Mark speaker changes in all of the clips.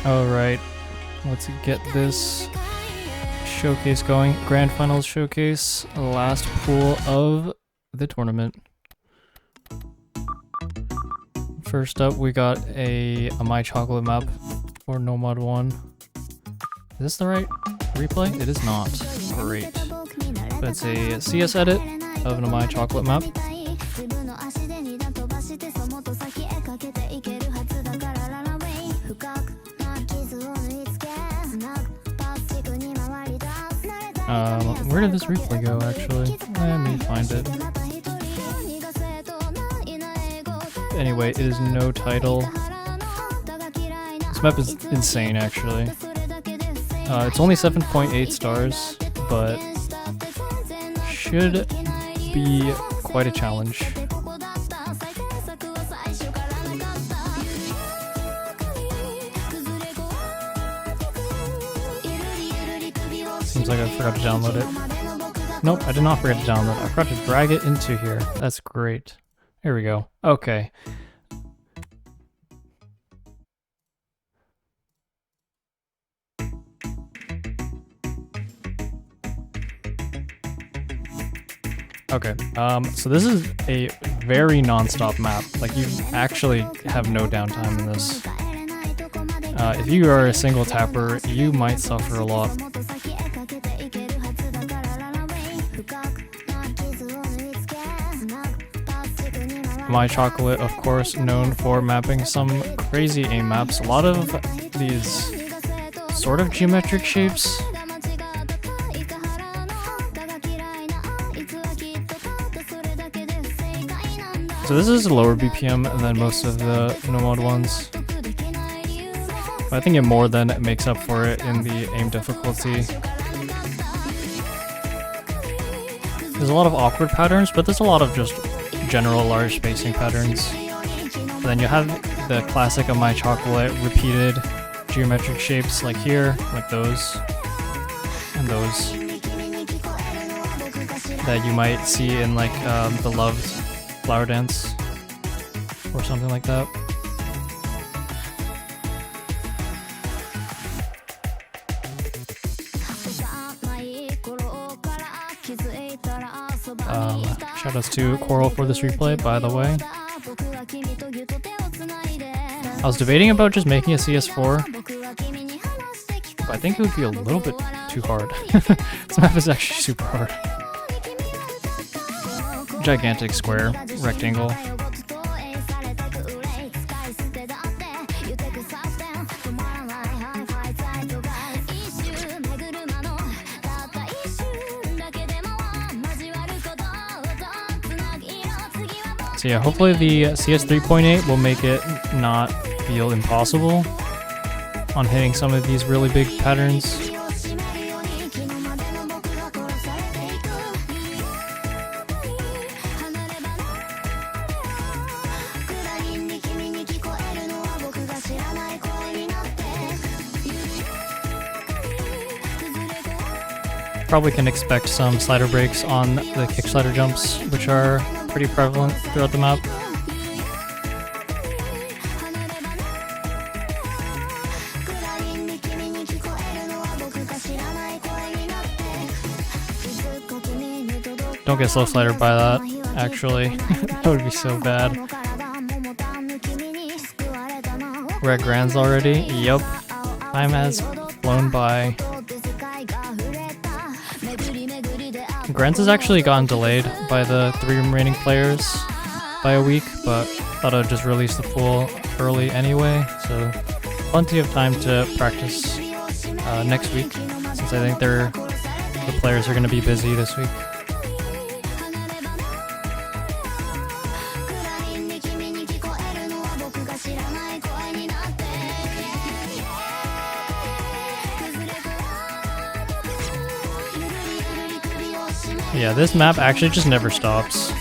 Speaker 1: Alright, let's get this showcase going. Grand Finals showcase, last pool of the tournament. First up, we got a My Chocolate map for Nomad 1. Is this the right replay? It is not. Great. But it's a CS edit of an My Chocolate map. Where did this replay go, actually? Let me find it. Anyway, it is no title. This map is insane, actually. It's only 7.8 stars, but should be quite a challenge. Seems like I forgot to download it. Nope, I did not forget to download it. I forgot to drag it into here. That's great. Here we go. Okay. Okay, so this is a very non-stop map. Like, you actually have no downtime in this. If you are a single tapper, you might suffer a lot. My Chocolate, of course, known for mapping some crazy aim maps. A lot of these sort of geometric shapes. So this is lower BPM than most of the Nomad ones. But I think it more than makes up for it in the aim difficulty. There's a lot of awkward patterns, but there's a lot of just general large spacing patterns. And then you have the classic of My Chocolate repeated geometric shapes like here, like those, and those that you might see in like the Loved Flower Dance or something like that. Shoutouts to Coral for this replay, by the way. I was debating about just making a CS4, but I think it would be a little bit too hard. This map is actually super hard. Gigantic square, rectangle. So yeah, hopefully the CS 3.8 will make it not feel impossible on hitting some of these really big patterns. Probably can expect some slider breaks on the kick slider jumps, which are pretty prevalent throughout the map. Don't get slow slider by that, actually. That would be so bad. We're at Grands already? Yup. Time has flown by. Grands has actually gotten delayed by the 3 remaining players by a week, but thought I'd just release the pool early anyway, so plenty of time to practice next week, since I think the players are going to be busy this week. Yeah, this map actually just never stops.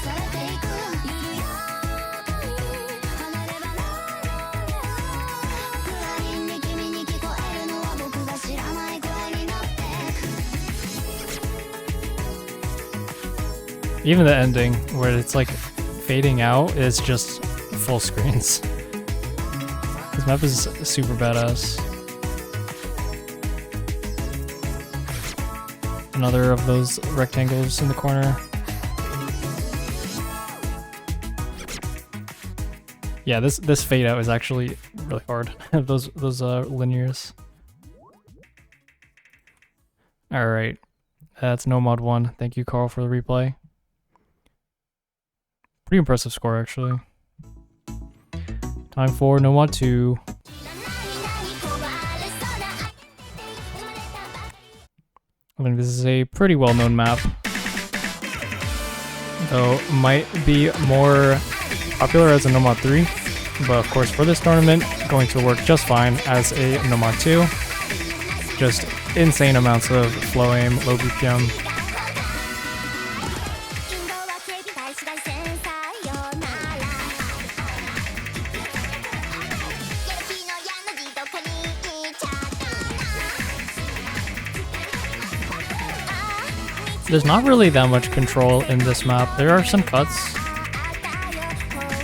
Speaker 1: Even the ending, where it's like fading out, is just full screens. This map is super badass. another of those rectangles in the corner. Yeah, this fade out is actually really hard. those linears. All right, that's No Mod 1. Thank you, Carl, for the replay. Pretty impressive score, actually. Time for No Mod 2. I think this is a pretty well-known map, though might be more popular as a No Mod 3, but of course for this tournament, going to work just fine as a No Mod 2. Just insane amounts of flow aim, low BPM. There's not really that much control in this map. There are some cuts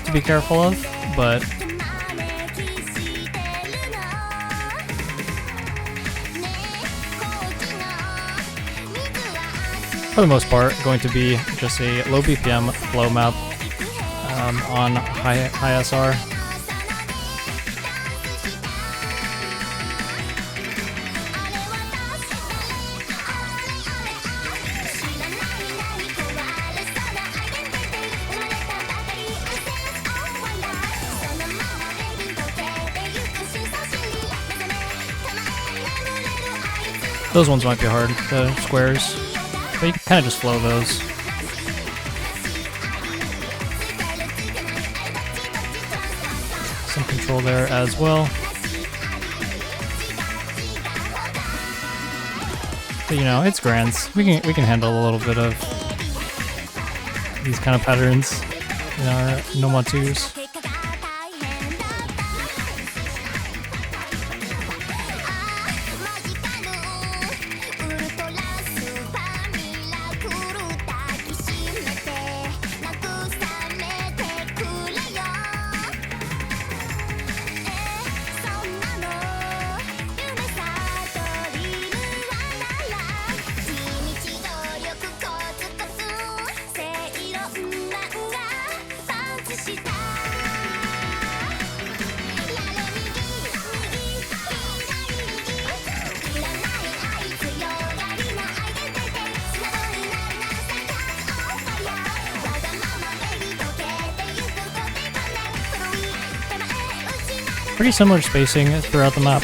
Speaker 1: to be careful of, but for the most part, going to be just a low BPM flow map on high SR. Those ones might be hard, the squares, but you can kind of just flow those. Some control there as well. But you know, it's Grants. We can handle a little bit of these kind of patterns in our No Mod 2s. Pretty similar spacing throughout the map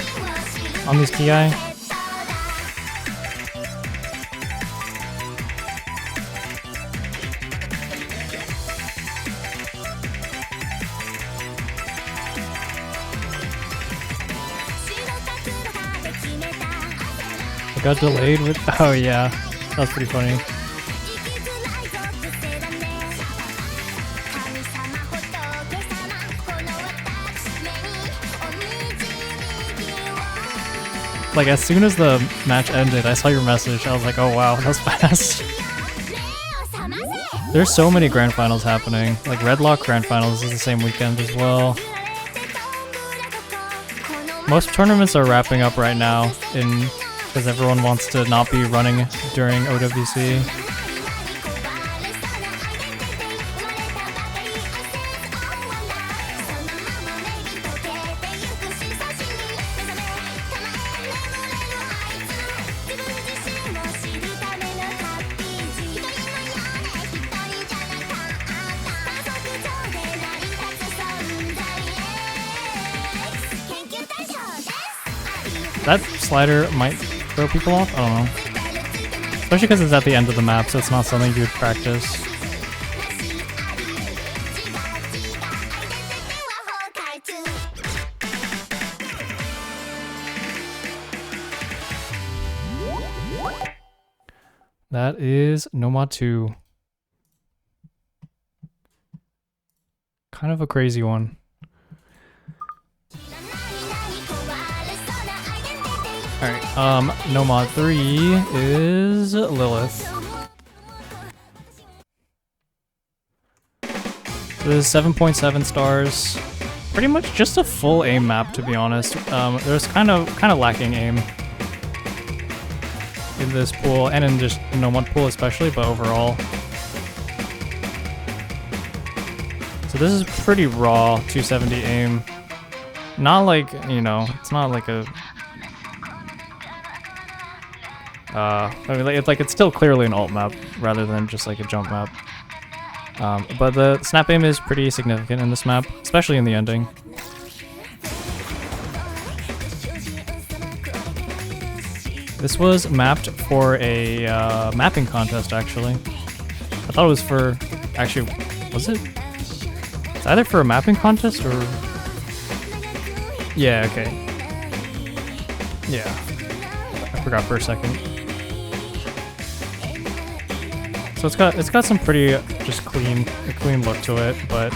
Speaker 1: on these TI. I got delayed with, oh yeah, that's pretty funny. Like, as soon as the match ended, I saw your message. I was like, oh wow, that was fast. There's so many grand finals happening. Like, Redlock grand finals is the same weekend as well. Most tournaments are wrapping up right now because everyone wants to not be running during OWC. That slider might throw people off? I don't know. Especially because it's at the end of the map, so it's not something you would practice. That is No Mod 2. Kind of a crazy one. Alright, No Mod 3 is Lilith. This is 7.7 stars. Pretty much just a full aim map, to be honest. There's kind of lacking aim in this pool, and in just Nomad pool especially, but overall. So this is pretty raw 270 aim. Not like, you know, it's not like a... I mean, it's still clearly an alt map rather than just like a jump map. But the snap aim is pretty significant in this map, especially in the ending. This was mapped for a mapping contest, actually. I thought it was for... Actually, was it? It's either for a mapping contest or... Yeah, okay. Yeah. I forgot for a second. So it's got some pretty just a clean look to it, but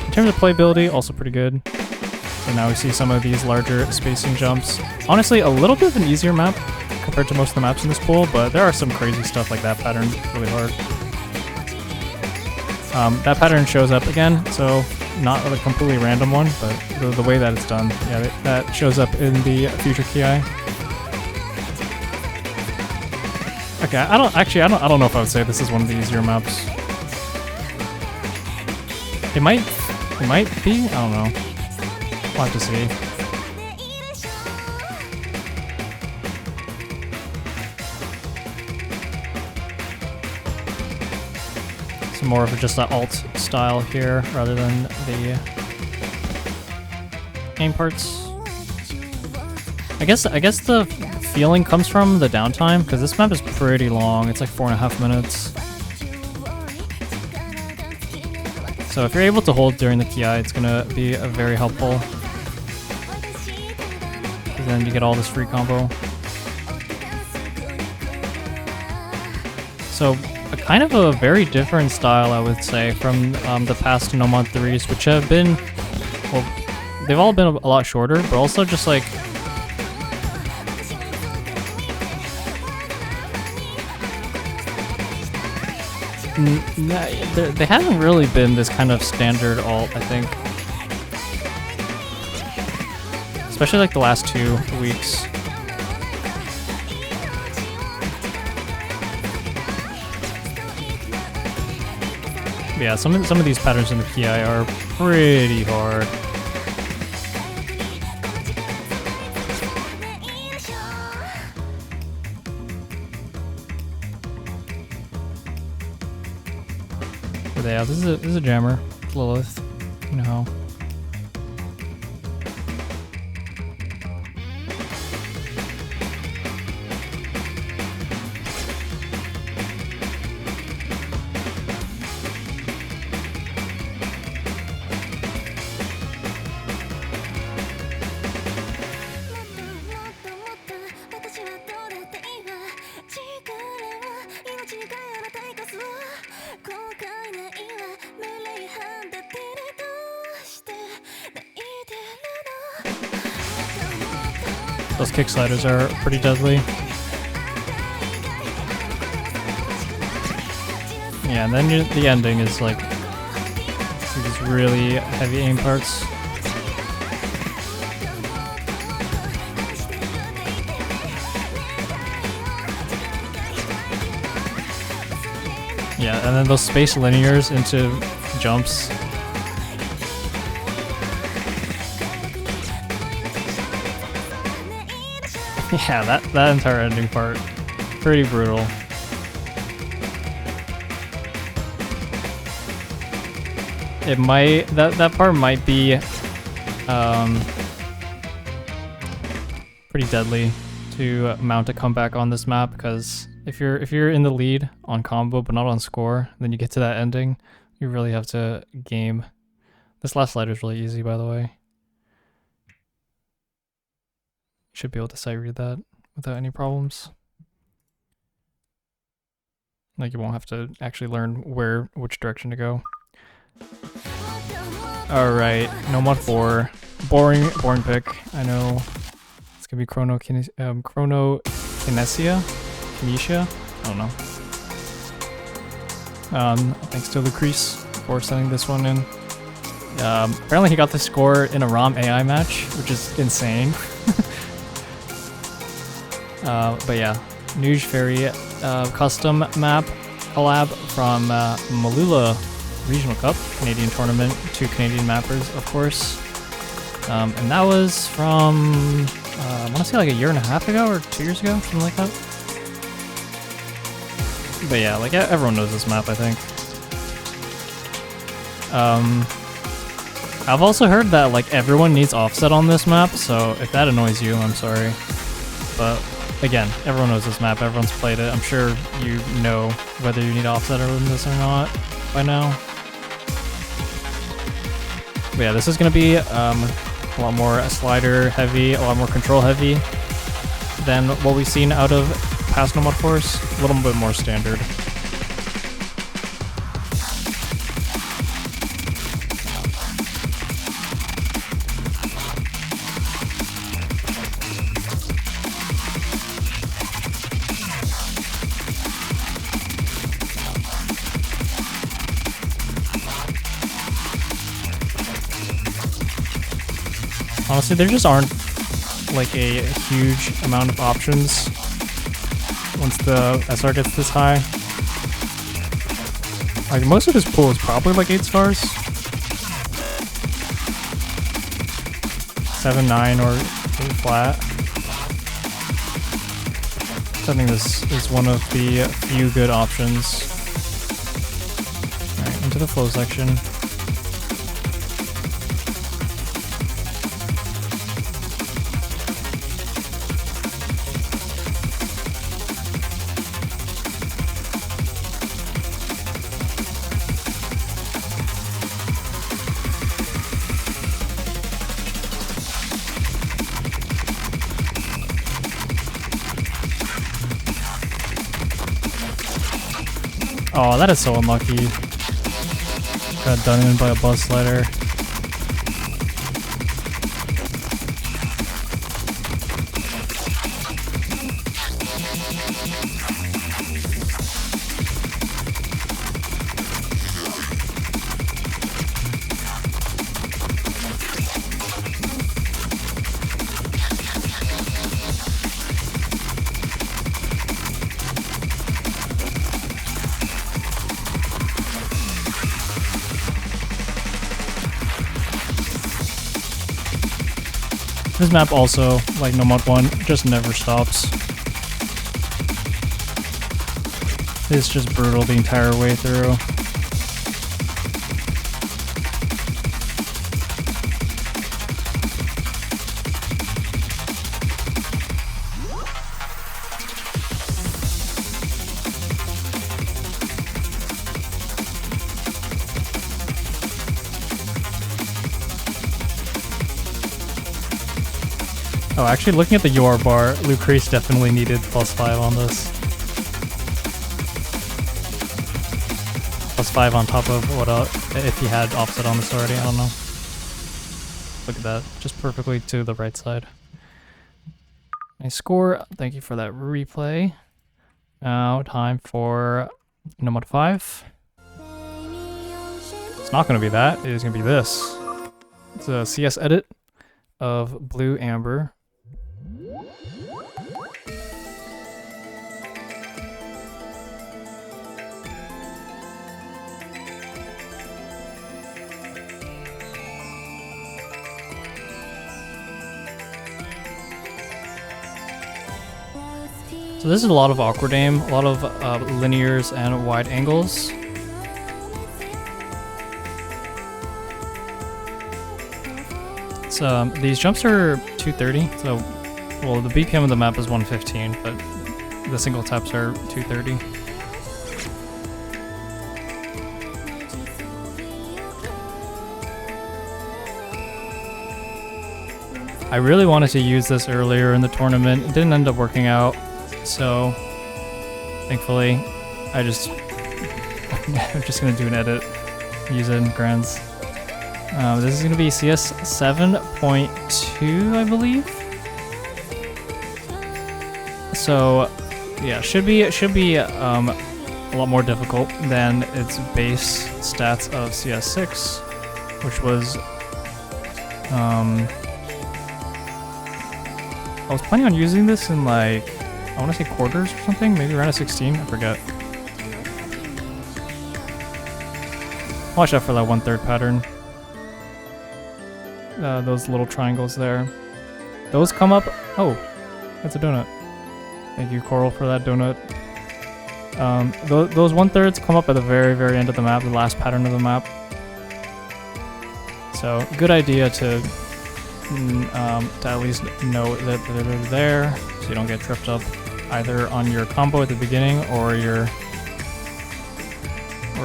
Speaker 1: in terms of playability, also pretty good. So now we see some of these larger spacing jumps. Honestly, a little bit of an easier map compared to most of the maps in this pool, but there are some crazy stuff like that pattern really hard. That pattern shows up again, so not a completely random one, but the way that it's done, yeah, that shows up in the future Ki. Okay, I don't know if I would say this is one of the easier maps. It might be. I don't know. We'll have to see. Some more of just an alt style here rather than the game parts. I guess the feeling comes from the downtime, because this map is pretty long. It's like 4.5 minutes. So if you're able to hold during the Ki, it's gonna be very helpful. Because then you get all this free combo. So a kind of a very different style, I would say, from the past Nomad 3s, which have been, well, they've all been a lot shorter, but also just like they haven't really been this kind of standard alt, I think. Especially like the last 2 weeks. But yeah, some of these patterns in the Ki are pretty hard. But yeah, this is a jammer. Lilith, you know how. Those kick sliders are pretty deadly. Yeah, and then the ending is like these really heavy aim parts. Yeah, and then those space linears into jumps. Yeah, that entire ending part, pretty brutal. It might, that part might be pretty deadly to mount a comeback on this map, because if you're in the lead on combo but not on score, then you get to that ending, you really have to game. This last slider is really easy, by the way. Should be able to sight read that without any problems. Like, you won't have to actually learn which direction to go. Alright, Nomad 4. Boring pick. I know it's gonna be Chrono Kinesia? I don't know. Thanks to Lucrece for sending this one in. Apparently he got the score in a ROM AI match, which is insane. But yeah, Nuge Fairy custom map collab from Malula Regional Cup, Canadian tournament, 2 Canadian mappers, of course. And that was from, I want to say like a year and a half ago or 2 years ago, something like that. But yeah, like everyone knows this map, I think. I've also heard that like everyone needs offset on this map, so if that annoys you, I'm sorry. But again, everyone knows this map, everyone's played it. I'm sure you know whether you need offset on this or not by now. But yeah, this is going to be a lot more slider heavy, a lot more control heavy than what we've seen out of past Nomad Force. A little bit more standard. Honestly, there just aren't like a huge amount of options once the SR gets this high. Like most of his pool is probably like 8 stars. 7, 9, or 8 flat. I think this is one of the few good options. Alright, into the flow section. Oh, that is so unlucky. Got done in by a buzz slider. This map also, like Nomad 1, just never stops. It's just brutal the entire way through. Oh, actually, looking at the UR bar, Lucrece definitely needed +5 on this. +5 on top of what if he had offset on this already, I don't know. Look at that, just perfectly to the right side. Nice score, thank you for that replay. Now, time for Nomad 5. It's not going to be that, it is going to be this. It's a CS edit of Blue Amber. So this is a lot of awkward aim, a lot of linears and wide angles. So these jumps are 230, so well the BPM of the map is 115, but the single taps are 230. I really wanted to use this earlier in the tournament, it didn't end up working out. So, thankfully, I'm just gonna do an edit, use it in Grands. This is gonna be CS 7.2, I believe. So, yeah, should be a lot more difficult than its base stats of CS 6, which was I was planning on using this in like, I I want to say quarters or something, maybe around a 16, I forget. Watch out for that 1/3 pattern. Those little triangles there. Those come up. Oh, that's a donut. Thank you, Coral, for that donut. Those 1/3s come up at the very, very end of the map, the last pattern of the map. So, good idea to at least know that they're there, so you don't get tripped up either on your combo at the beginning or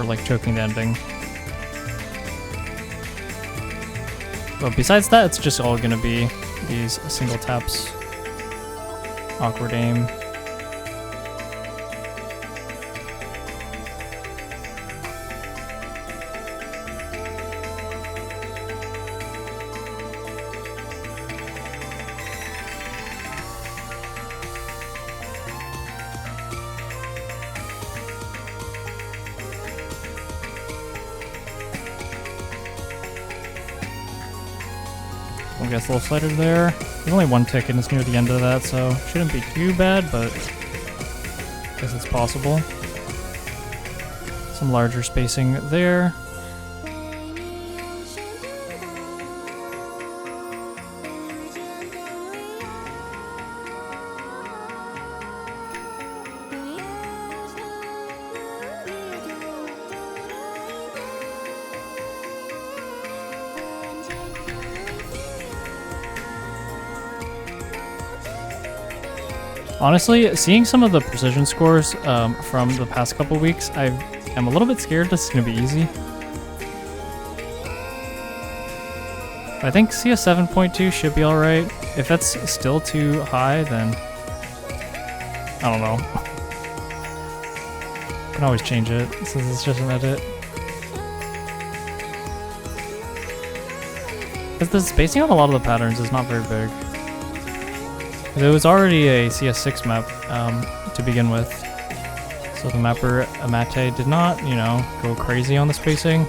Speaker 1: like choking the ending. But besides that, it's just all gonna be these single taps. Awkward aim. We'll get a little slider there. There's only one tick and it's near the end of that, so shouldn't be too bad, but I guess it's possible. Some larger spacing there. Honestly, seeing some of the precision scores from the past couple weeks, I'm a little bit scared this is going to be easy. I think CS 7.2 should be alright. If that's still too high, then I don't know. I can always change it since it's just an edit. Because the spacing on a lot of the patterns is not very big. It was already a CS6 map to begin with, so the mapper Amate did not, you know, go crazy on the spacing.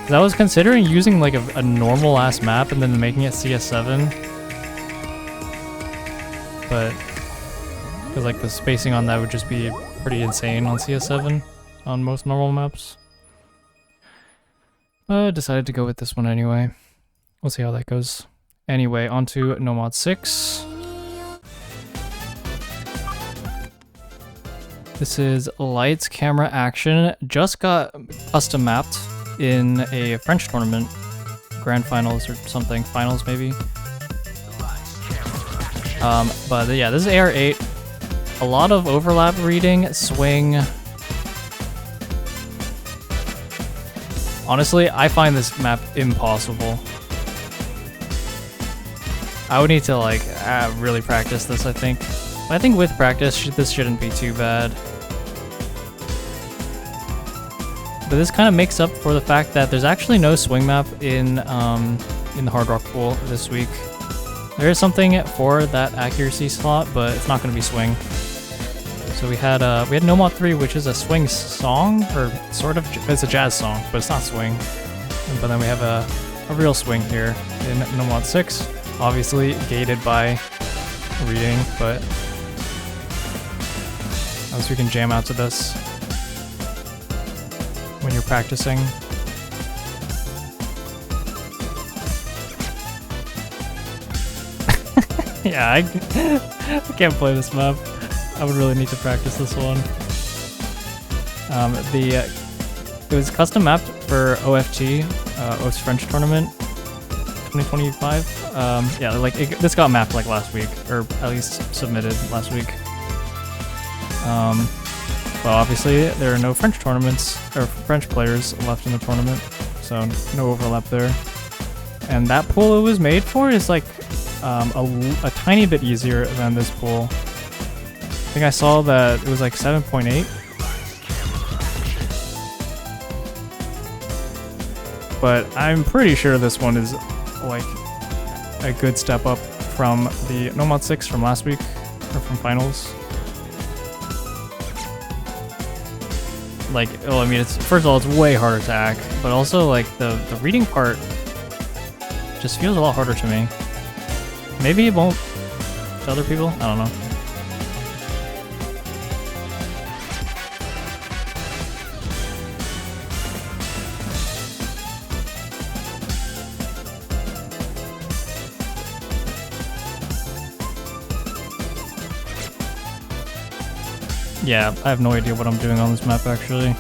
Speaker 1: 'Cause I was considering using like a normal ass map and then making it CS7, but because like the spacing on that would just be pretty insane on CS7 on most normal maps. But decided to go with this one anyway. We'll see how that goes. Anyway, on to Nomad 6. This is Lights, Camera, Action. Just got custom mapped in a French tournament. Grand Finals or something. Finals, maybe. But yeah, this is AR8. A lot of overlap reading, swing. Honestly, I find this map impossible. I would need to like really practice this, I think. But I think with practice, this shouldn't be too bad. But this kind of makes up for the fact that there's actually no swing map in the Hard Rock pool this week. There is something for that accuracy slot, but it's not going to be swing. So we had Nomad 3, which is a swing song, or sort of, it's a jazz song, but it's not swing. But then we have a real swing here in Nomad 6. Obviously gated by reading, but at least we can jam out to this when you're practicing. Yeah, I can't play this map. I would really need to practice this one. It was custom mapped for OFT, OS French Tournament 2025. Yeah, like this got mapped like last week, or at least submitted last week. Well, obviously there are no French tournaments or French players left in the tournament, so no overlap there. And that pool it was made for is like a tiny bit easier than this pool. I think I saw that it was like 7.8. But I'm pretty sure this one is like a good step up from the Nomad 6 from last week, or from finals. Like, oh, I mean, it's first of all, it's way harder to hack, but also like the reading part just feels a lot harder to me. Maybe it won't to other people, I don't know. Yeah, I have no idea what I'm doing on this map actually.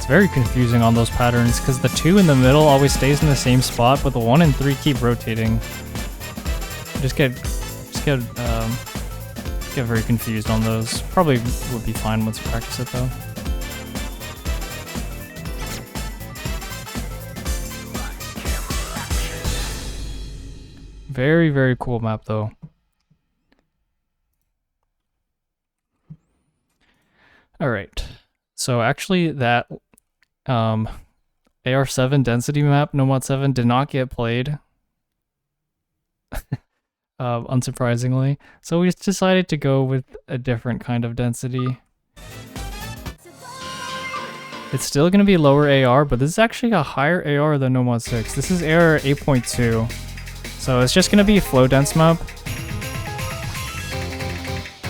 Speaker 1: Very confusing on those patterns because the 2 in the middle always stays in the same spot, but the 1 and 3 keep rotating. Just get very confused on those. Probably would be fine once you practice it though. Very, very cool map though. All right. So actually that AR7 density map, Nomad 7, did not get played. Unsurprisingly. So we just decided to go with a different kind of density. It's still going to be lower AR, but this is actually a higher AR than Nomad 6. This is AR 8.2. So it's just going to be a flow dense map.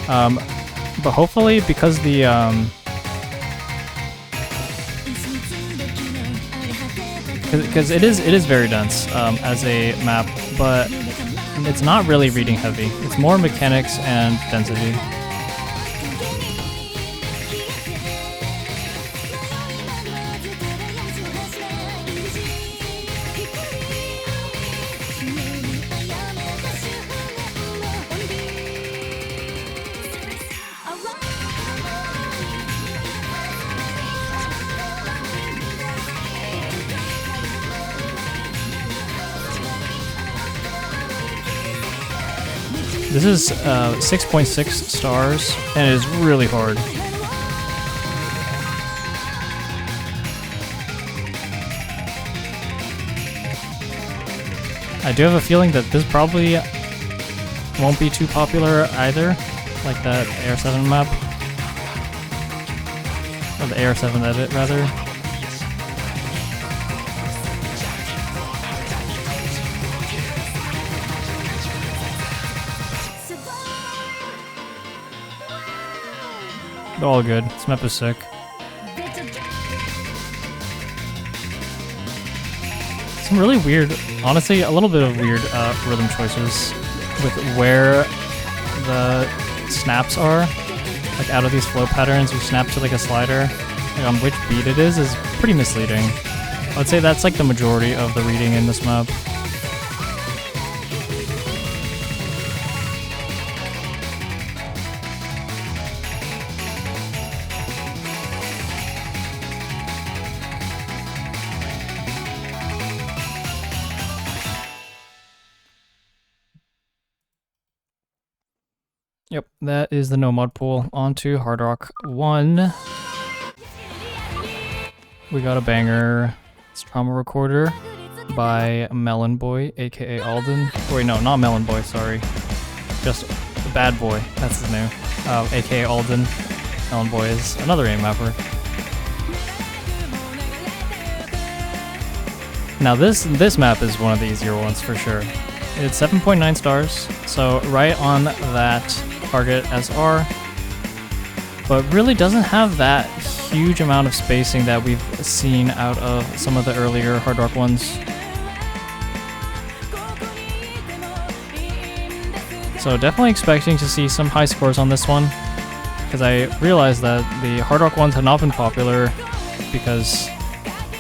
Speaker 1: But hopefully because the because it is very dense as a map, but it's not really reading heavy. It's more mechanics and density. This is 6.6 stars, and it is really hard. I do have a feeling that this probably won't be too popular either, like that AR7 map. Or the AR7 edit, rather. They're all good. This map is sick. Some really weird, honestly, a little bit of weird rhythm choices with where the snaps are. Like out of these flow patterns, you snap to like a slider. Like on which beat it is pretty misleading. I would say that's like the majority of the reading in this map. Yep, that is the Nomad pool. On to Hard Rock 1. We got a banger. It's Trauma Recorder by Melon Boy, aka Alden. Oh, wait, no, not Melon Boy, sorry. Just the Bad Boy, that's his name. Aka Alden. Melon Boy is another aim mapper. Now this map is one of the easier ones for sure. It's 7.9 stars, so right on that target SR, but really doesn't have that huge amount of spacing that we've seen out of some of the earlier Hard Rock ones. So definitely expecting to see some high scores on this one, because I realized that the Hard Rock ones have not been popular because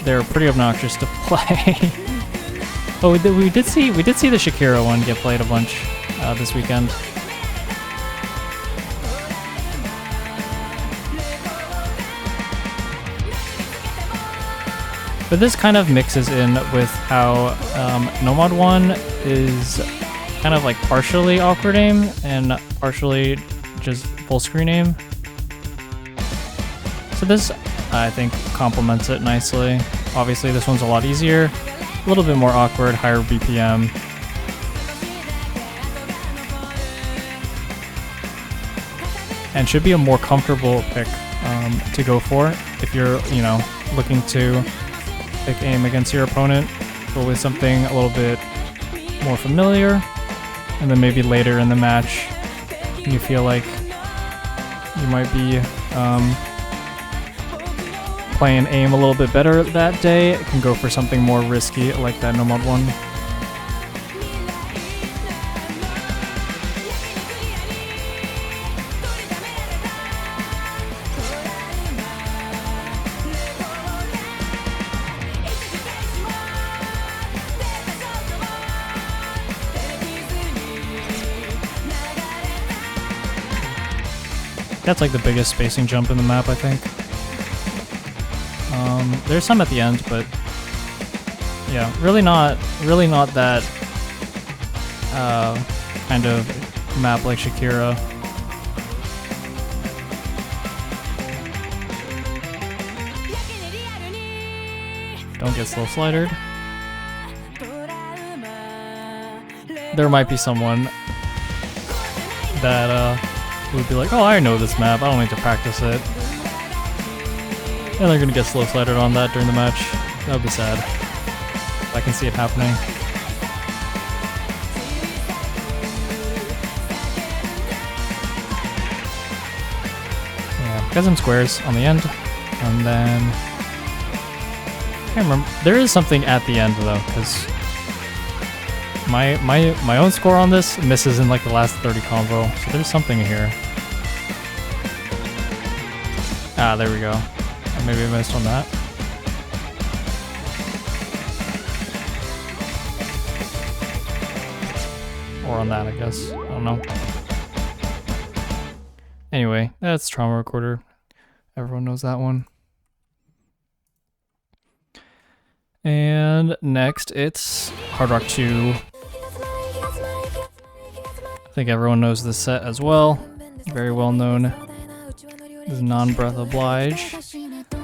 Speaker 1: they're pretty obnoxious to play. But we did see the Shakira one get played a bunch this weekend. But this kind of mixes in with how Nomad 1 is kind of like partially awkward aim and partially just full screen aim. So this, I think, complements it nicely. Obviously this one's a lot easier, a little bit more awkward, higher BPM. And should be a more comfortable pick to go for if you're, you know, looking to pick aim against your opponent. Go with something a little bit more familiar, and then maybe later in the match you feel like you might be playing aim a little bit better that day, can go for something more risky like that Nomad one. That's like the biggest spacing jump in the map, I think. There's some at the end, but yeah, really not that kind of map like Shakira. Don't get slow slidered. There might be someone that would be like, oh, I know this map, I don't need to practice it. And they're gonna get slow slidered on that during the match. That would be sad. I can see it happening. Yeah, got some squares on the end, and then I can't remember. There is something at the end though, because my own score on this misses in like the last 30 combo, so there's something here. Ah, there we go. Maybe I missed on that. Or on that, I guess. I don't know. Anyway, that's Trauma Recorder. Everyone knows that one. And next, it's Hard Rock 2. I think everyone knows this set as well. Very well known. This is Non-Breath Oblige.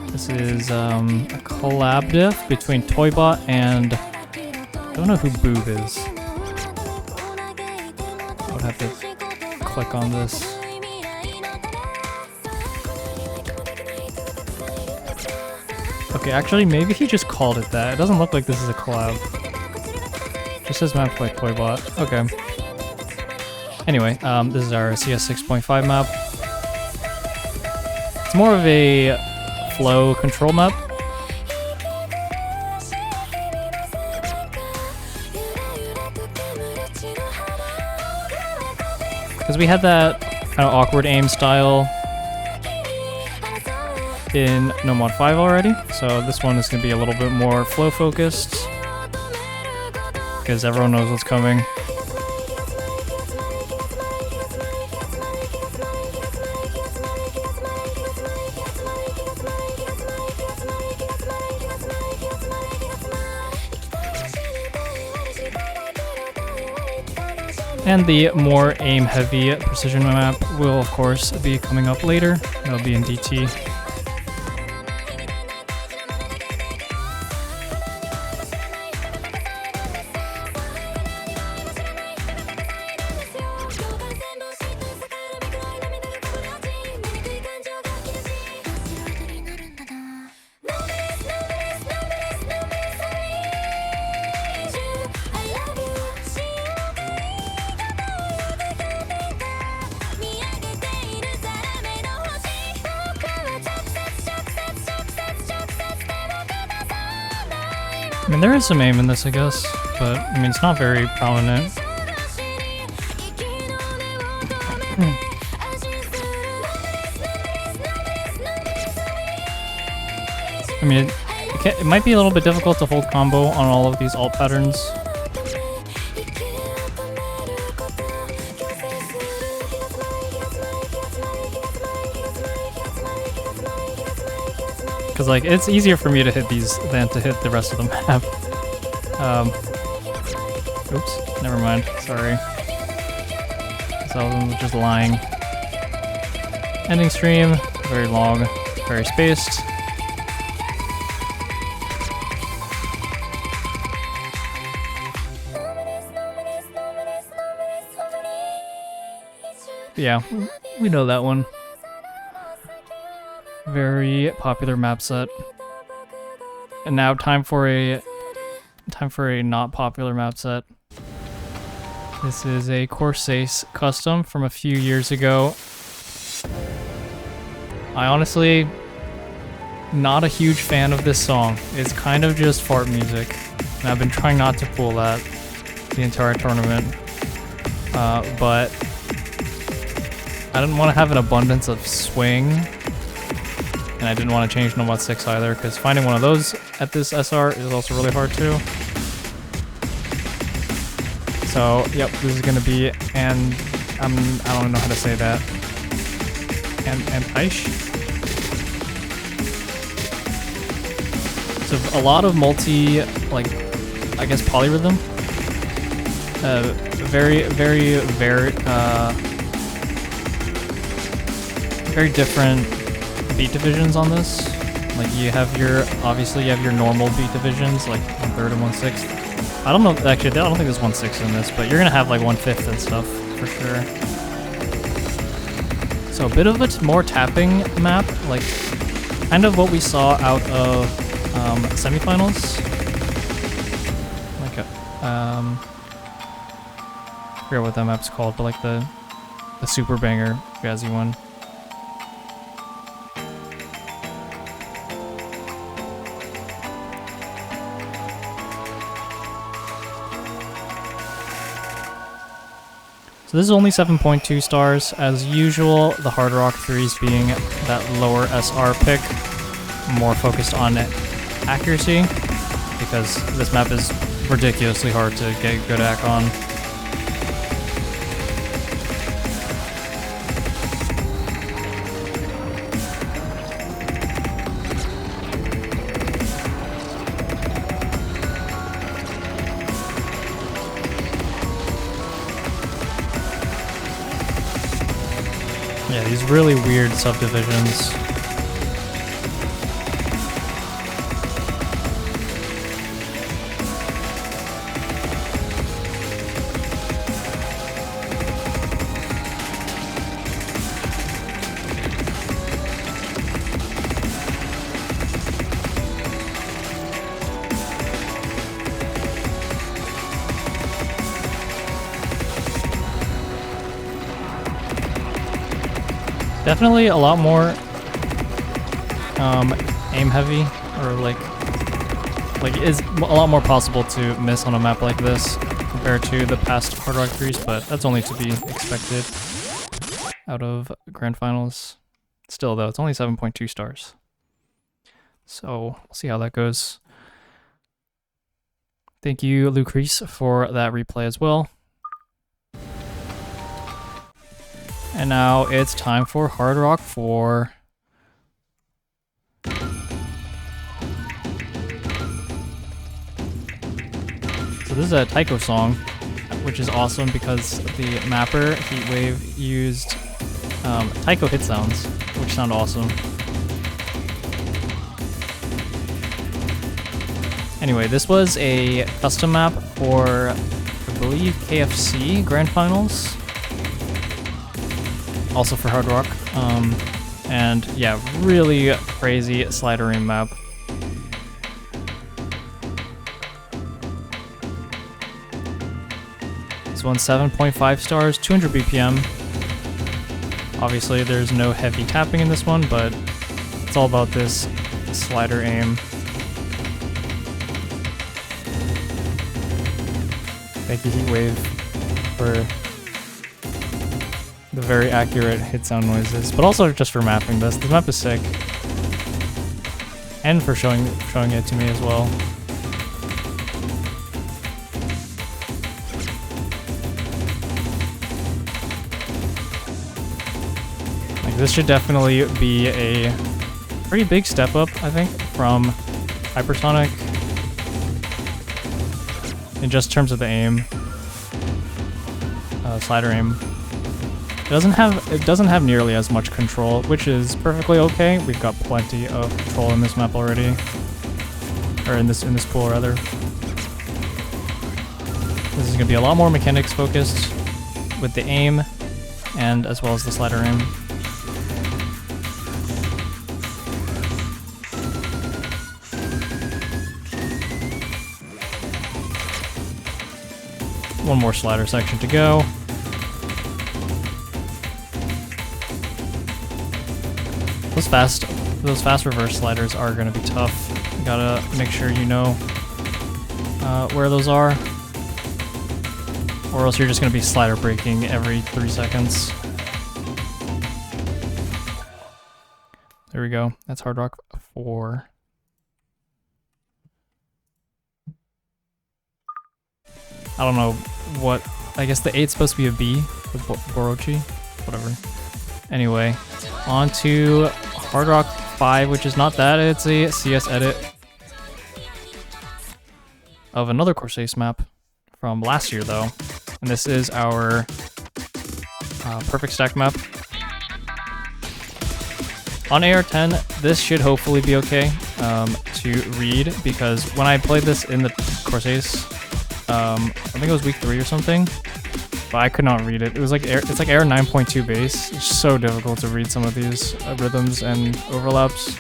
Speaker 1: This is a collab diff between Toybot and I don't know who Boob is. I would have to click on this. Okay, actually maybe he just called it that. It doesn't look like this is a collab. Just says map by Toybot. Okay. Anyway, this is our CS 6.5 map. It's more of a flow control map. Because we had that kind of awkward aim style in Nomad 5 already, so this one is going to be a little bit more flow focused because everyone knows what's coming. And the more aim-heavy precision map will, of course, be coming up later. It'll be in DT. I mean, there is some aim in this, I guess, but I mean, it's not very prominent. I mean, it might be a little bit difficult to hold combo on all of these alt patterns. Because, like, it's easier for me to hit these than to hit the rest of the map. Oops, never mind, sorry. So I was just lying. Ending stream, very long, very spaced. Yeah, we know that one. Very popular map set. And now time for a not popular map set. This is a Corsace custom from a few years ago. I honestly not a huge fan of this song. It's kind of just fart music, and I've been trying not to pull that the entire tournament. But I didn't want to have an abundance of swing, and I didn't want to change Nomad 6 either, because finding one of those at this SR is also really hard too. So, yep, this is gonna be I don't know how to say that. And Aish. So a lot of multi, like, I guess polyrhythm. Very different beat divisions on this. Like obviously you have your normal beat divisions, like 1/3 and 1/6. I don't know, actually, I don't think there's 1/6 in this, but you're gonna have like 1/5 and stuff, for sure. So a bit of a more tapping map, like kind of what we saw out of semifinals. Like I forget what that map's called, but like the super banger jazzy one. So this is only 7.2 stars. As usual, the Hard Rock 3s being that lower SR pick, more focused on accuracy, because this map is ridiculously hard to get good ac on. Yeah, these really weird subdivisions. Definitely a lot more aim heavy, or like is a lot more possible to miss on a map like this compared to the past Hard Rock 3s, but that's only to be expected out of Grand Finals. Still though, it's only 7.2 stars. So we'll see how that goes. Thank you, Lucrece, for that replay as well. And now it's time for Hard Rock 4. So this is a Taiko song, which is awesome because the mapper, Heatwave, used Taiko hit sounds, which sound awesome. Anyway, this was a custom map for, I believe, KFC Grand Finals. Also for Hard Rock, and yeah, really crazy slider aim map. This one's 7.5 stars, 200 BPM. Obviously there's no heavy tapping in this one, but it's all about this slider aim. Thank you, Heatwave, for the very accurate hit sound noises, but also just for mapping this. This map is sick, and for showing it to me as well. Like, this should definitely be a pretty big step up, I think, from Hypersonic in just terms of the aim, slider aim. It doesn't have nearly as much control, which is perfectly okay. We've got plenty of control in this map already, or in this pool rather. This is gonna be a lot more mechanics focused with the aim, and as well as the slider aim. One more slider section to go. Those fast reverse sliders are gonna be tough. You gotta make sure you know where those are, or else you're just gonna be slider breaking every 3 seconds. There we go. That's Hard Rock 4. I don't know what. I guess the 8's supposed to be a B with Borochi. Whatever. Anyway, on to Hard Rock 5, which is not that. It's a CS edit of another Corsace map from last year, though. And this is our perfect stack map. On AR10, this should hopefully be okay to read, because when I played this in the Corsace, I think it was week 3 or something, but I could not read it. It was like it's like AR 9.2 base. It's so difficult to read some of these rhythms and overlaps.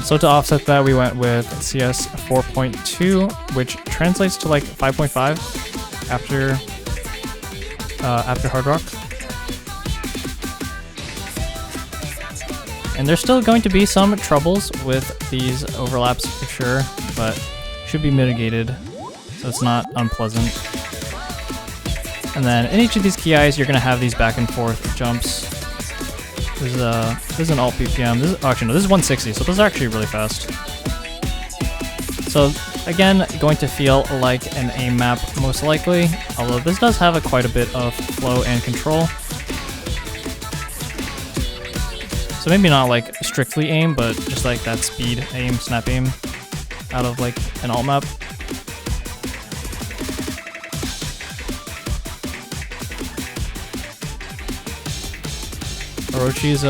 Speaker 1: So to offset that, we went with CS 4.2, which translates to like 5.5 after Hard Rock. And there's still going to be some troubles with these overlaps for sure, but should be mitigated, so it's not unpleasant. And then in each of these key eyes, you're going to have these back and forth jumps. This is an alt BPM. Actually, no, this is 160, so those are actually really fast. So again, going to feel like an aim map most likely, although this does have quite a bit of flow and control. So maybe not like strictly aim, but just like that speed aim, snap aim out of like an alt map. Orochi's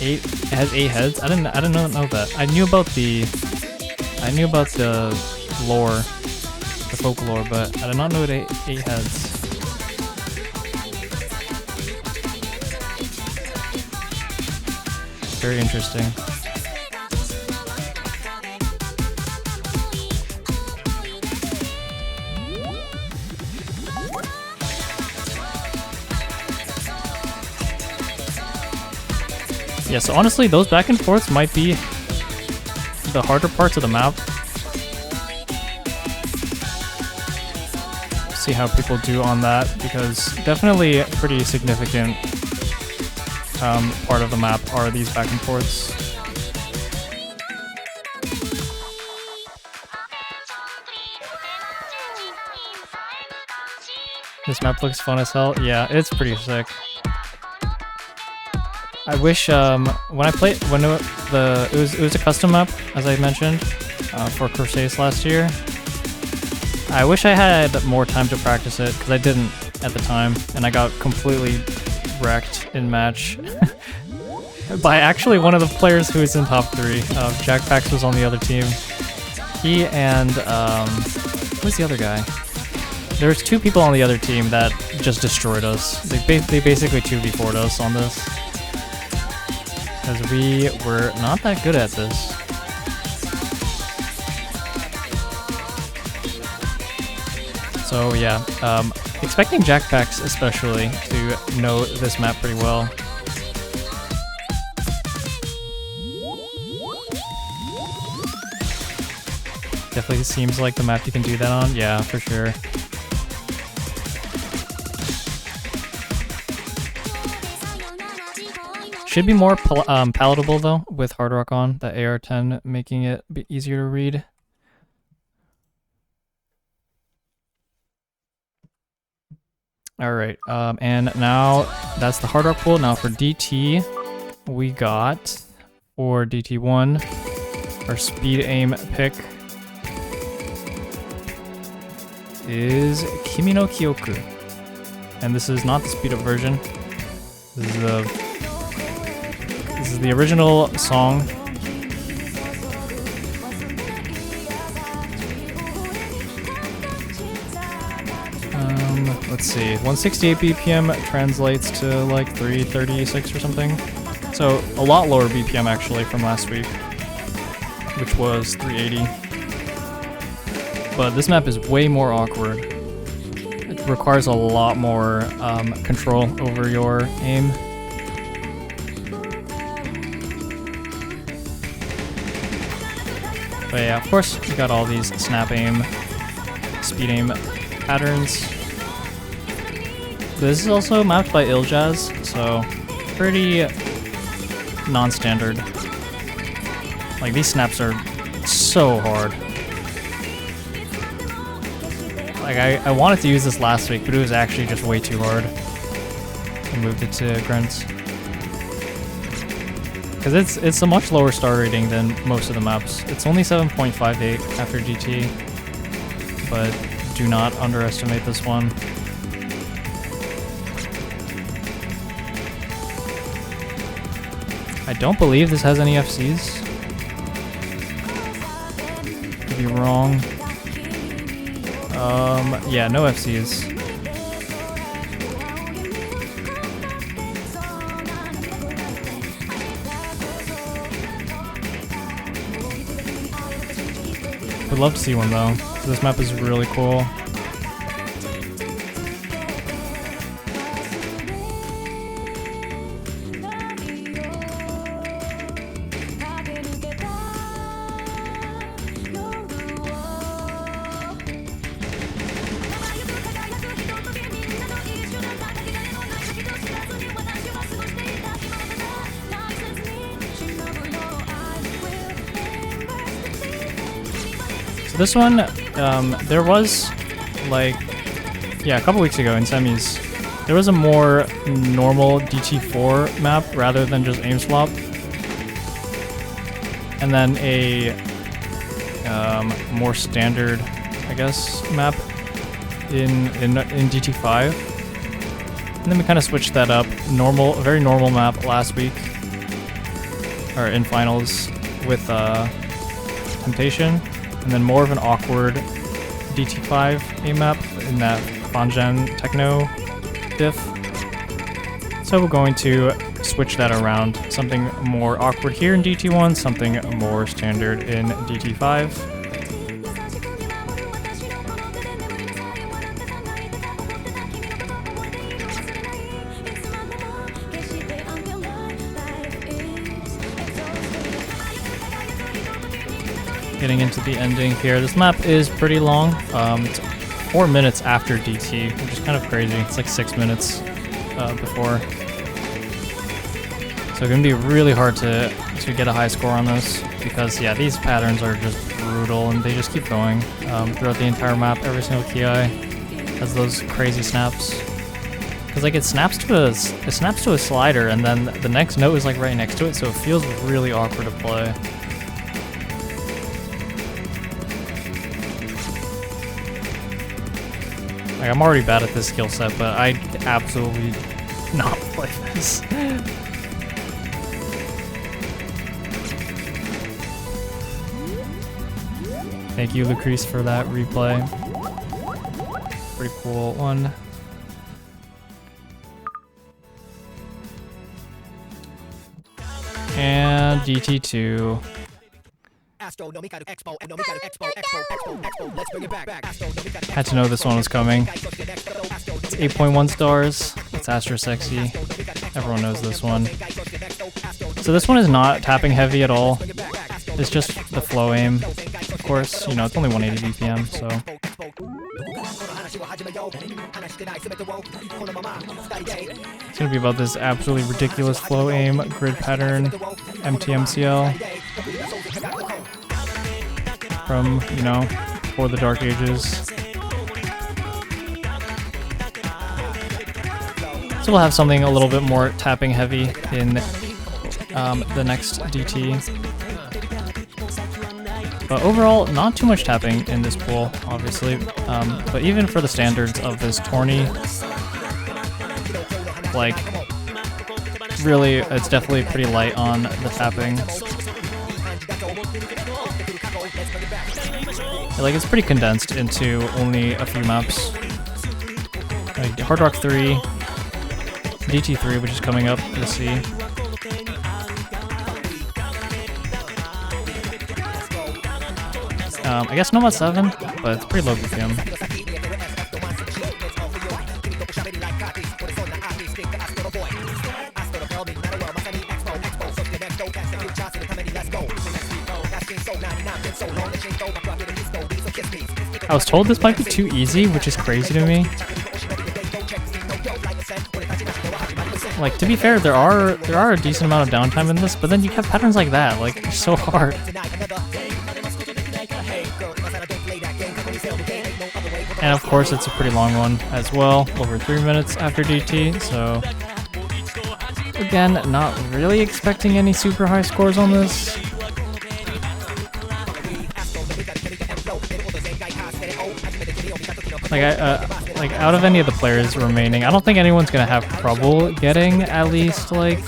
Speaker 1: it has 8 heads. I didn't know that. I knew about the lore, the folklore, but I did not know it had 8 heads. Very interesting. Yeah, so honestly, those back and forths might be the harder parts of the map. See how people do on that, because definitely a pretty significant part of the map are these back and forths. This map looks fun as hell. Yeah, it's pretty sick. I wish when I played it was a custom map, as I mentioned, for Corsace last year. I wish I had more time to practice it, because I didn't at the time, and I got completely wrecked in match by actually one of the players who was in top 3. Jackpax was on the other team. He and who's the other guy? There was 2 people on the other team that just destroyed us. They basically 2v4'd us on this, because we were not that good at this. So yeah, expecting Jackpax especially to know this map pretty well. Definitely seems like the map you can do that on. Yeah, for sure. Should be more palatable though with Hard Rock on, the AR10 making it a bit easier to read. Alright, and now that's the Hard Rock pool. Now for DT, we got, for DT1, our speed aim pick is Kimi no Kyoku. And this is not the speed up version. This is the original song. Let's see, 168 BPM translates to like 336 or something. So a lot lower BPM actually from last week, which was 380. But this map is way more awkward. It requires a lot more control over your aim. But yeah, of course, you got all these snap aim, speed aim patterns. This is also mapped by Iljaz, so pretty non-standard. Like, these snaps are so hard. Like, I wanted to use this last week, but it was actually just way too hard. I moved it to Grunts. Because it's a much lower star rating than most of the maps. It's only 7.58 after GT, but do not underestimate this one. I don't believe this has any FCs. Could be wrong. Yeah, no FCs. Would love to see one though. This map is really cool. This one, there was, like, yeah, a couple weeks ago in semis, there was a more normal DT4 map rather than just aim swap. And then a more standard, I guess, map in DT5. And then we kind of switched that up. A very normal map last week, or in finals with Temptation. And then more of an awkward DT5 aim map in that Fangen Techno diff. So we're going to switch that around. Something more awkward here in DT1, something more standard in DT5. Getting into the ending here. This map is pretty long. It's 4 minutes after DT, which is kind of crazy. It's like 6 minutes before. So it's gonna be really hard to get a high score on this because yeah, these patterns are just brutal and they just keep going throughout the entire map. Every single Ki has those crazy snaps. Because like it snaps to a slider and then the next note is like right next to it, so it feels really awkward to play. Like, I'm already bad at this skill set, but I absolutely not play this. Thank you, Lucrece, for that replay. Pretty cool one. And DT2. Had to know this one was coming. It's 8.1 stars. It's Astro Sexy. Everyone knows this one. So this one is not tapping heavy at all. It's just the flow aim. Of course, you know, it's only 180 BPM, so. It's gonna be about this absolutely ridiculous flow aim, grid pattern, MTMCL. From, you know, before the Dark Ages. So we'll have something a little bit more tapping heavy in the next DT. But overall, not too much tapping in this pool, obviously. But even for the standards of this tourney, like, really, it's definitely pretty light on the tapping. Like, it's pretty condensed into only a few maps. Like Hard Rock 3, DT3, which is coming up, you'll see. I guess Nomad 7, but it's pretty low BPM. I was told this might be too easy, which is crazy to me. Like, to be fair, there are a decent amount of downtime in this, but then you have patterns like that, like, they're so hard. And of course, it's a pretty long one as well, over 3 minutes after DT, so... Again, not really expecting any super high scores on this. Like out of any of the players remaining, I don't think anyone's gonna have trouble getting at least like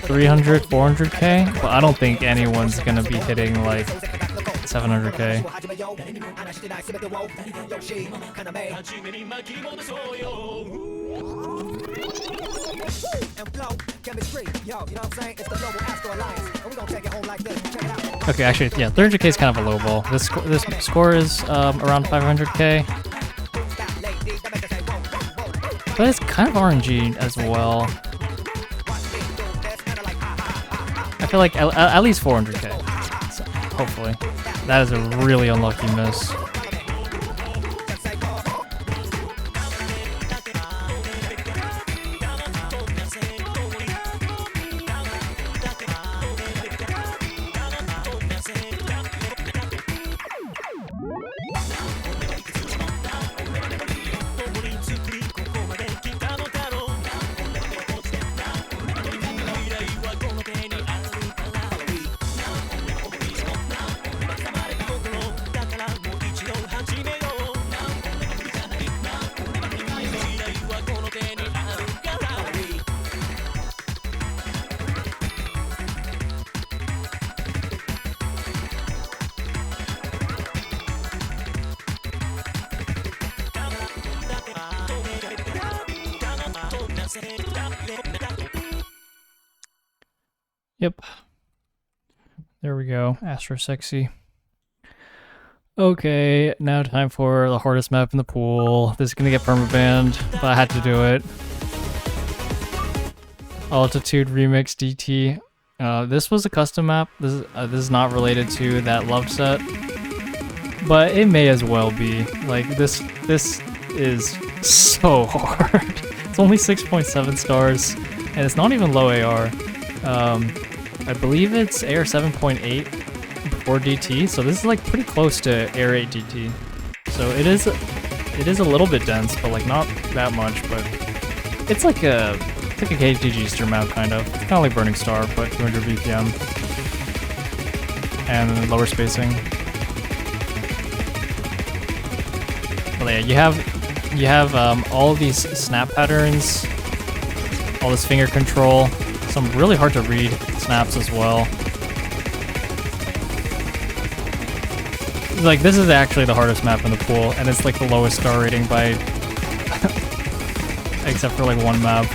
Speaker 1: 300, 400k, but I don't think anyone's gonna be hitting like 700k. Okay, actually, yeah, 300k is kind of a low ball. This score is around 500k, but it's kind of RNG as well. I feel like at least 400k, so hopefully. That is a really unlucky miss. Yep. There we go. Astro Sexy. Okay, now time for the hardest map in the pool. This is gonna get permabanned, but I had to do it. Altitude Remix DT. This was a custom map. This is not related to that love set, but it may as well be. Like this is so hard. It's only 6.7 stars, and it's not even low AR. I believe it's AR 7.8 before DT, so this is like pretty close to AR 8 DT. So it is a little bit dense, but like not that much. But it's like a KTG Stir map kind of. It's kind of like Burning Star, but 200 BPM and lower spacing. But yeah, you have all of these snap patterns, all this finger control, some really hard to read snaps as well. Like, this is actually the hardest map in the pool, and it's like the lowest star rating by except for like one map.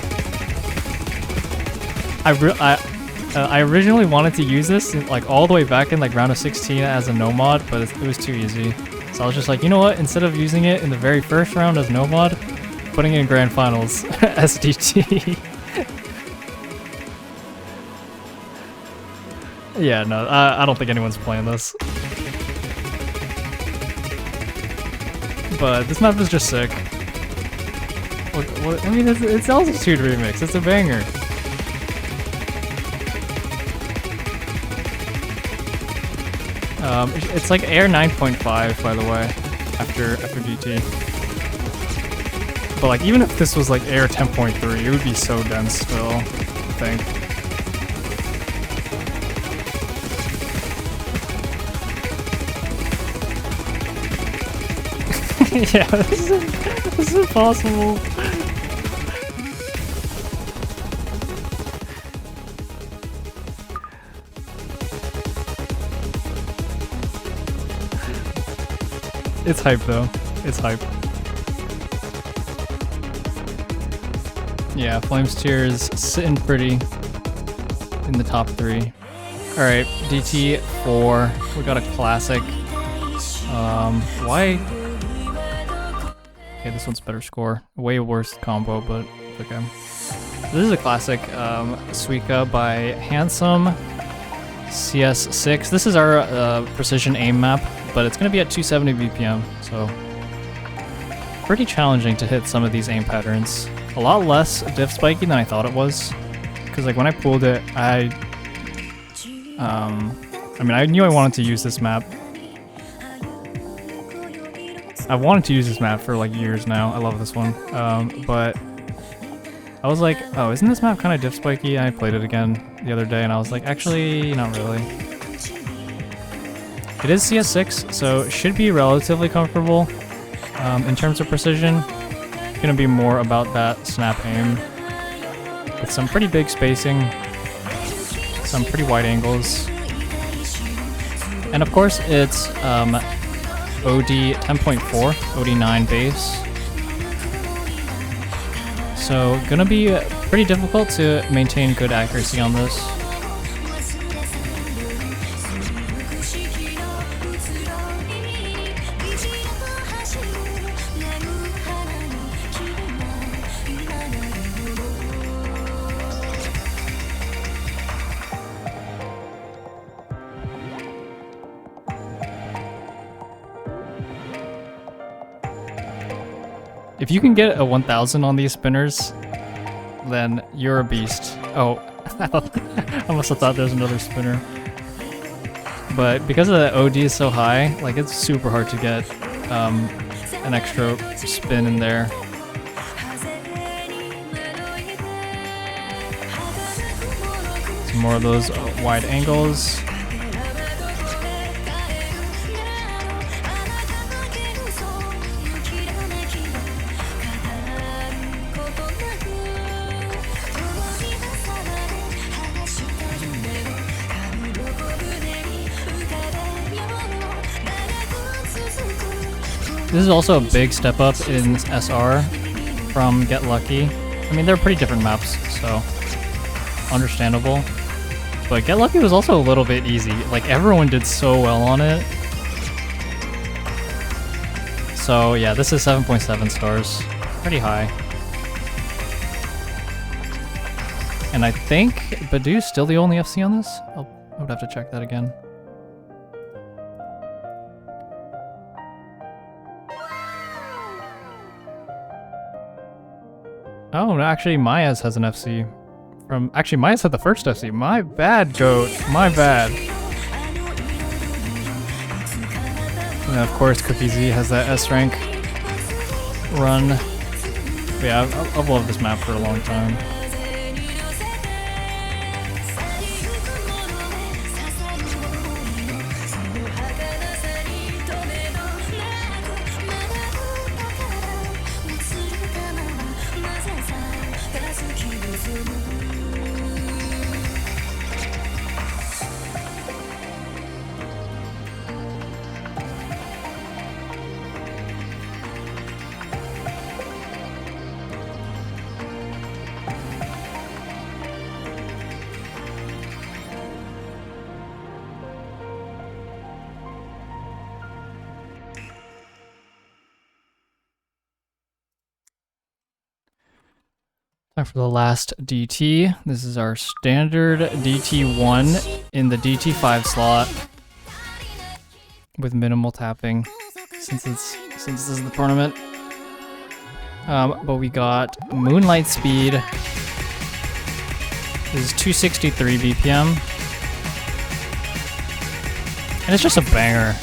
Speaker 1: I originally wanted to use this like all the way back in like round of 16 as a no mod, but it was too easy. So I was just like, you know what? Instead of using it in the very first round as no mod, putting it in grand finals as DT. Yeah, no, I don't think anyone's playing this. But this map is just sick. I mean, it's Altitude Remix. It's a banger. It's like AR 9.5, by the way, after DT. But like, even if this was like AR 10.3, it would be so dense still, I think. Yeah, this is impossible. It's hype though. It's hype. Yeah, Flames Tier is sitting pretty in the top 3. Alright, DT 4. We got a classic. Why? Okay, this one's better score. Way worse combo, but okay. This is a classic Suika by Handsome. CS6. This is our precision aim map, but it's going to be at 270 BPM, so pretty challenging to hit some of these aim patterns. A lot less diff spiky than I thought it was, because like when I pulled it, I mean, I knew I wanted to use this map. I've wanted to use this map for like years now. I love this one, but I was like, oh, isn't this map kind of diff spiky? I played it again the other day and I was like, actually, not really. It is CS6, so it should be relatively comfortable. In terms of precision, it's gonna be more about that snap aim with some pretty big spacing, some pretty wide angles. And of course, it's OD 10.4, OD9 base. So gonna be pretty difficult to maintain good accuracy on this. If you can get a 1000 on these spinners, then you're a beast. Oh, I must have thought there was another spinner. But because of the OD is so high, like it's super hard to get an extra spin in there. Some more of those wide angles. This is also a big step up in SR from Get Lucky. I mean, they're pretty different maps, so understandable. But Get Lucky was also a little bit easy. Like, everyone did so well on it. So yeah, this is 7.7 stars. Pretty high. And I think Badoo's still the only FC on this? I would have to check that again. Oh, no, actually, Mayaz has an FC. Actually, Mayaz had the first FC. My bad, Goat. My bad. And of course, Cookie Z has that S rank run. But yeah, I've loved this map for a long time. Time for the last DT. This is our standard DT1 in the DT5 slot with minimal tapping since this is the tournament. But we got Moonlight Speed. This is 263 BPM. And it's just a banger.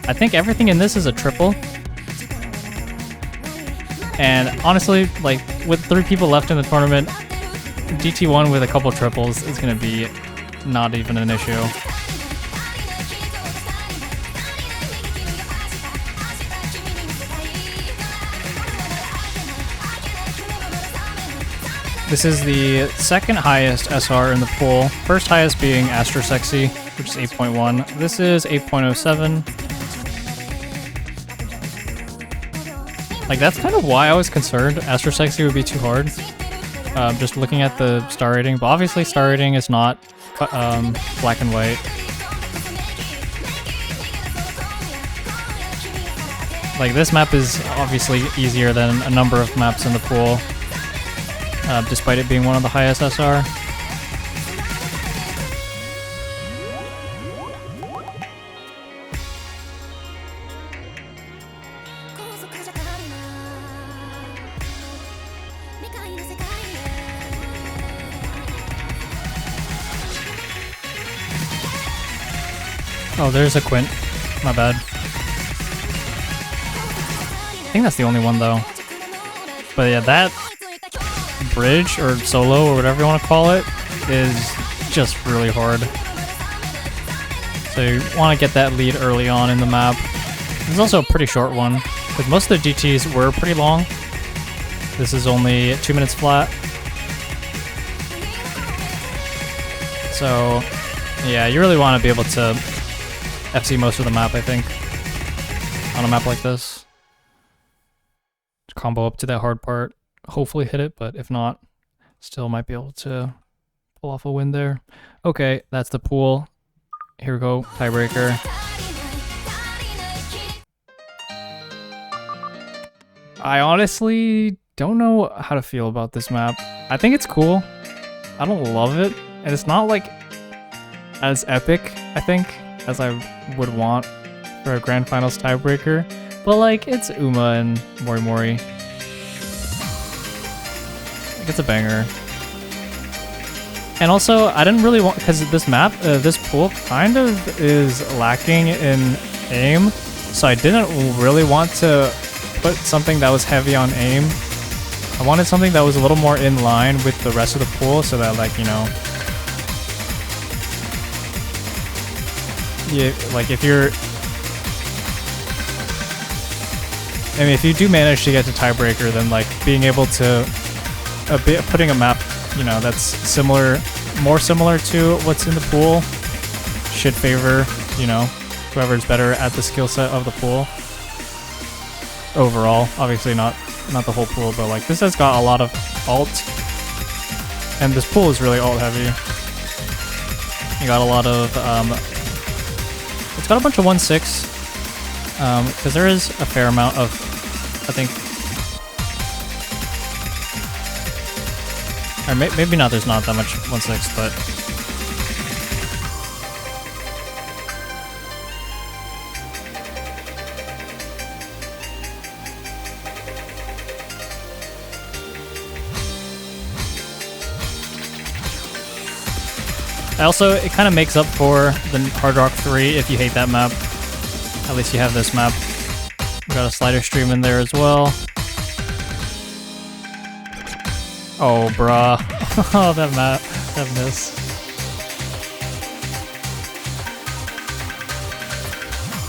Speaker 1: I think everything in this is a triple. And honestly, like, with 3 people left in the tournament, DT1 with a couple triples is going to be not even an issue. This is the second highest SR in the pool. First highest being Astro Sexy, which is 8.1. This is 8.07. Like, that's kind of why I was concerned Astro Sexy would be too hard. Just looking at the star rating, but obviously star rating is not black and white. Like, this map is obviously easier than a number of maps in the pool, despite it being one of the highest SR. Oh, there's a Quint. My bad. I think that's the only one though. But yeah, that bridge or solo or whatever you want to call it is just really hard. So you want to get that lead early on in the map. It's also a pretty short one because most of the GTs were pretty long. This is only 2 minutes flat. So yeah, you really want to be able to FC most of the map, I think, on a map like this. Combo up to that hard part, hopefully hit it, but if not, still might be able to pull off a win there. Okay, that's the pool. Here we go, tiebreaker. I honestly don't know how to feel about this map. I think it's cool. I don't love it, and it's not like as epic, I think, as I would want for a Grand Finals tiebreaker. But like, it's Uma and Mori Mori. It's a banger. And also, I didn't really want, because this map, this pool kind of is lacking in aim, so I didn't really want to put something that was heavy on aim. I wanted something that was a little more in line with the rest of the pool, so that, like, you know, like if you're, I mean, if you do manage to get to tiebreaker, then like being able to putting a map, you know, that's similar, more similar to what's in the pool should favor, you know, whoever's better at the skill set of the pool overall. Obviously not the whole pool, but like this has got a lot of alt, and this pool is really alt heavy. You got a lot of it's got a bunch of 1/6 because there is a fair amount of, I think, or maybe not, there's not that much 1/6, but also, it kind of makes up for the Hard Rock 3 if you hate that map. At least you have this map. We got a slider stream in there as well. Oh, bruh. Oh, that map. That miss.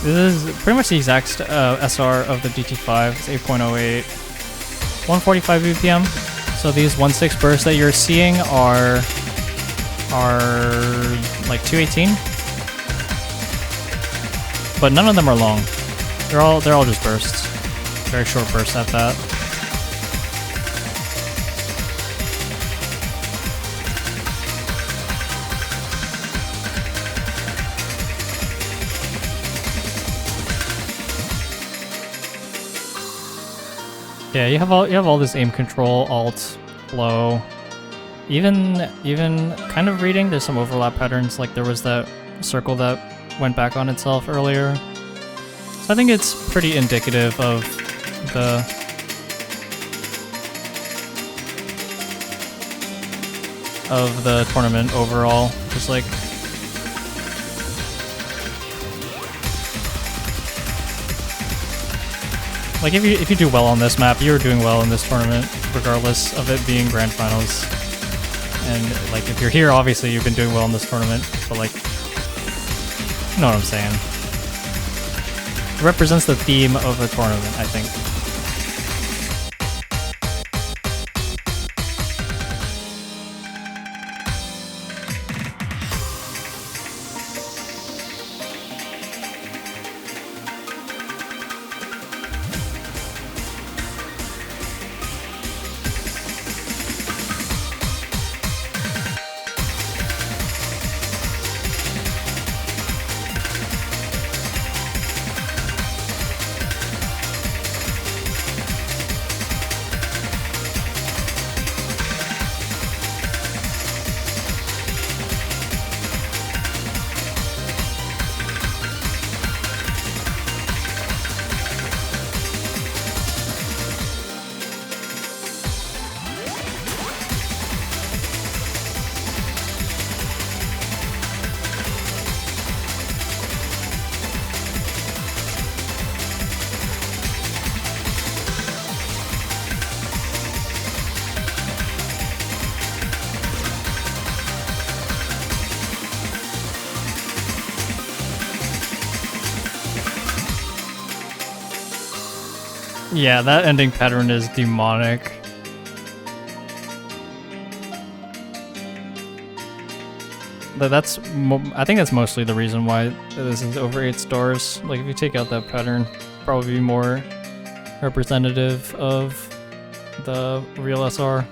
Speaker 1: This is pretty much the exact SR of the DT5. It's 8.08. 145 BPM. So these 1/6 bursts that you're seeing are like 218, but none of them are long. They're all just bursts, very short bursts at that. Yeah, you have all this aim control, alt, flow. Even kind of reading, there's some overlap patterns, like there was that circle that went back on itself earlier. So I think it's pretty indicative of the tournament overall. Just like, if you do well on this map, you're doing well in this tournament, regardless of it being Grand Finals. And like, if you're here, obviously you've been doing well in this tournament, but like, you know what I'm saying. It represents the theme of the tournament, I think. Yeah, that ending pattern is demonic. But I think that's mostly the reason why this is over 8 stars. Like, if you take out that pattern, probably be more representative of the real SR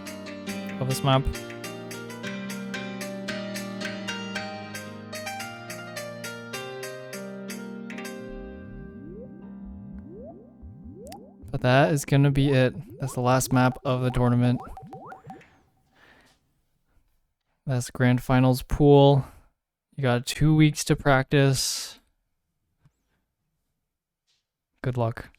Speaker 1: of this map. But that is gonna be it. That's the last map of the tournament. That's Grand Finals pool. You got 2 weeks to practice. Good luck.